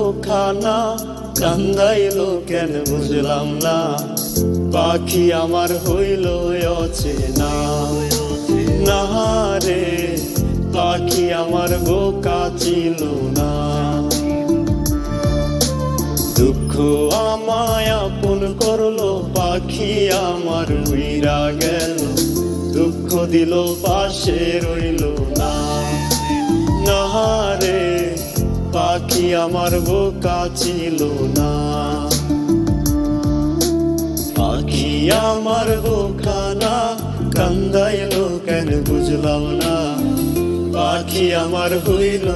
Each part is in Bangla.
বোখানা কান্দাইলো কেন বুঝলাম না। পাখি আমার হইল অচেনা না রে, পাখি আমার বোকা ছিল না। দুঃখ আমায় আপন করলো, পাখি আমার উইরা গেল। দুঃখ দিল পাশে রইল না না রে, পাখি আমার বোকা ছিল না। পাখি আমার বোকা না কান্দাইলো কেন বুঝলাম না। পাখি আমার হইল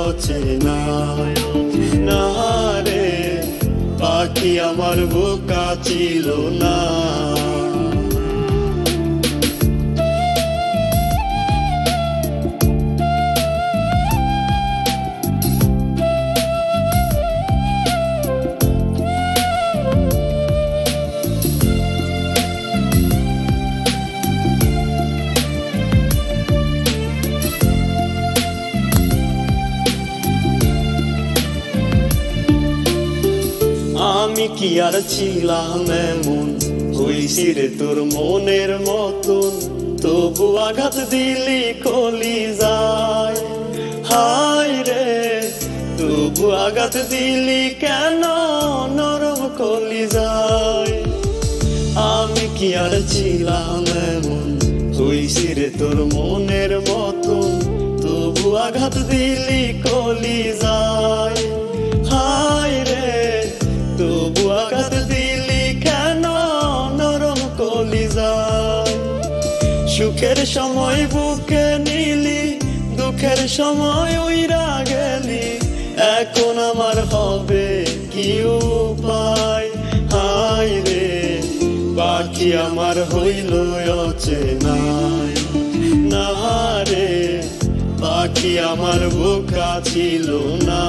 অচেনা না রে, পাখি আমার বোকা ছিল না। আমি কি আর ছিলাম এমন, হইছি রে তোর মনের মতন। তবু আঘাত দিলি কলিজায়, হায় রে তবু আঘাত দিলি কেন নরম কলিজায়। আমি কি আর ছিলাম এমন, হইছি রে তোর মনের মতন। তবু আঘাত দিলি কলিজায়, হায় রে তবু আঘাত দিলি কেন নরম কলিজায়। সুখের সময় বুকে নিলি, দুঃখের সময় উইরা গেলি। এখন আমার হবে কি উপায়, হায় রে পাখি আমার হইল অচেনা না রে, পাখি আমার বোকা ছিল না।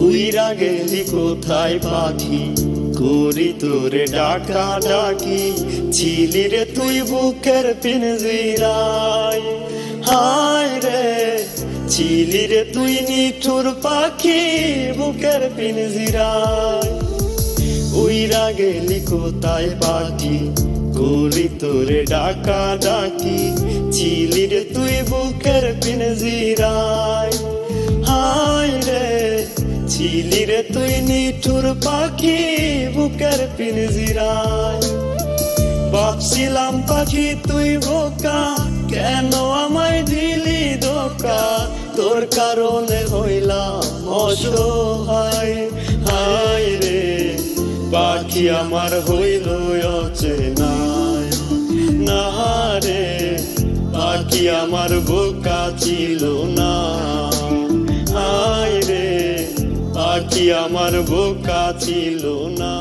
উইরা গেলি কোথায় পাখি, করি তোরে ডাকা ডাকি। ছিলি রে তুই বুকের পিঞ্জিরায়, হায় রে ছিলি রে তুই নিঠুর পাখি বুকের পিঞ্জিরায়। উইরা গেলি কোথায় পাখি, করি তোরে ডাকা ডাকি। ছিলি রে তুই বুকের পিঞ্জিরায়, হায় রে ছিলি রে তুই নিঠুর পাখি বুকের পিঞ্জিরায়। ভাবছিলাম পাখি তুই বোকা, কেন আমায় দিলি ধোঁকা। তোর কারণে হইলাম অসহায়, হায় রে পাখি আমার হইল অচেনা না রে, পাখি আমার বোকা ছিল না। হায় রে পাখি আমার বোকা ছিল না।